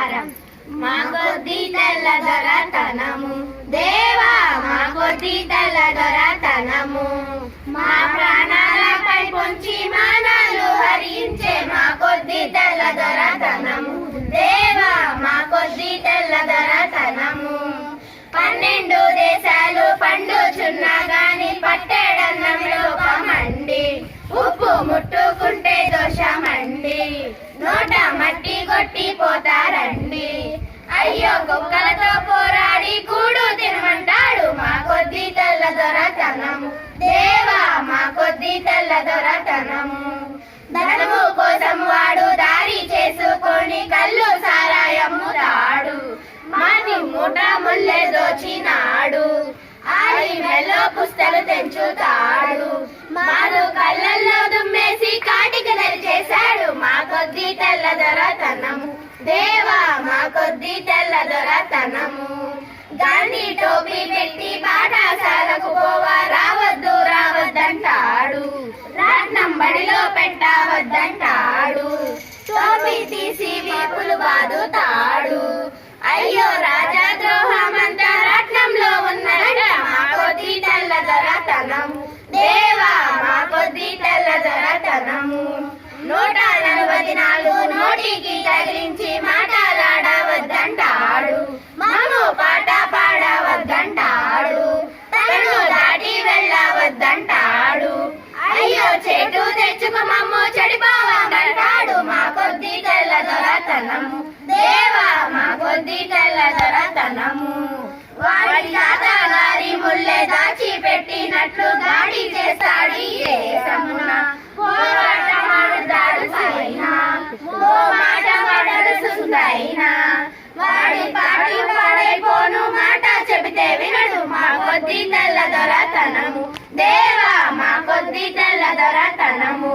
నమస్కారం. మా కొద్ది తెల్ల దొరతనము దేవా, మా కొద్ది తెల్ల దొరతనము, మా ప్రాణాలపై పొంచి మానాలు హరించే మా కొద్ది తెల్ల దొరతనము దేవా, మా కొద్ది తెల్ల దొరతనము. 12 దేశాలు పండుచున్నా గాని పట్టేడన్నంలో కమండి, ఉప్పు ముట్టుకుంటే దోషమండి, నోట మట్టి కొట్టి పోతారండి. అయ్యో కుక్కలతో పోరాడి కూడు తినమంటాడు మా కొద్ది తెల్ల దొరతనము దేవా, మా కొద్ది తెల్ల దొరతనము. ధనము కోసం వాడు దారి చేసుకొని కళ్ళు సారాయమ్ముతాడు, మాది మూట ముల్లె దోచినాడు, ఆడి మెల్లో పుస్తలు తెంచుతాడు, మారు కళ్ళల్లో దుమ్మేసి కాటికి నరిచేశాడు మా కొద్ది తెల్ల దొరతనము దేవా, మా కొద్ది తెల్ల దొరతనము. గాంధీ టోపీ పెట్టి పాఠశాలకు పోవా రావద్దు రావద్దంటాడు, రాట్నం బడిలో పెట్టవద్దంటాడు, టోపీ తీసి వీపులు బాదుతాడు. అయ్యో రాజా ద్రోహమంతా రాట్నంలో ఉన్నదట మా కొద్ది తెల్ల దొరతనము దేవా, మా కొద్ది తెల్ల దొరతనము. 144 నోటికి తగిలించి మాటలాడవద్దంటాడు, మాము పాట పాడవద్దంటాడు, తనను దాటి వెళ్ళవద్దంటాడు. అయ్యో చెట్టు తెచ్చుకు మమ్ము చెడిపోవద్దంటాడు మా కొద్ది తెల్ల దొరతనము దేవా, మా కొద్ది తెల్ల దొరతనము. వాడి తాతగారి ముల్లె దాచి పెట్టినట్లు గాడి చేస్తాడు ఈ దేశమున, పోరాటమాడుతాడు సైనా, ఓ మాట పడడు సుందైనా, వాడి పాటి పాడైపోను మాట చెబితే వినడు మా కొద్ది తెల్ల దొరతనము దేవా, మా కొద్ది తెల్ల దొరతనము.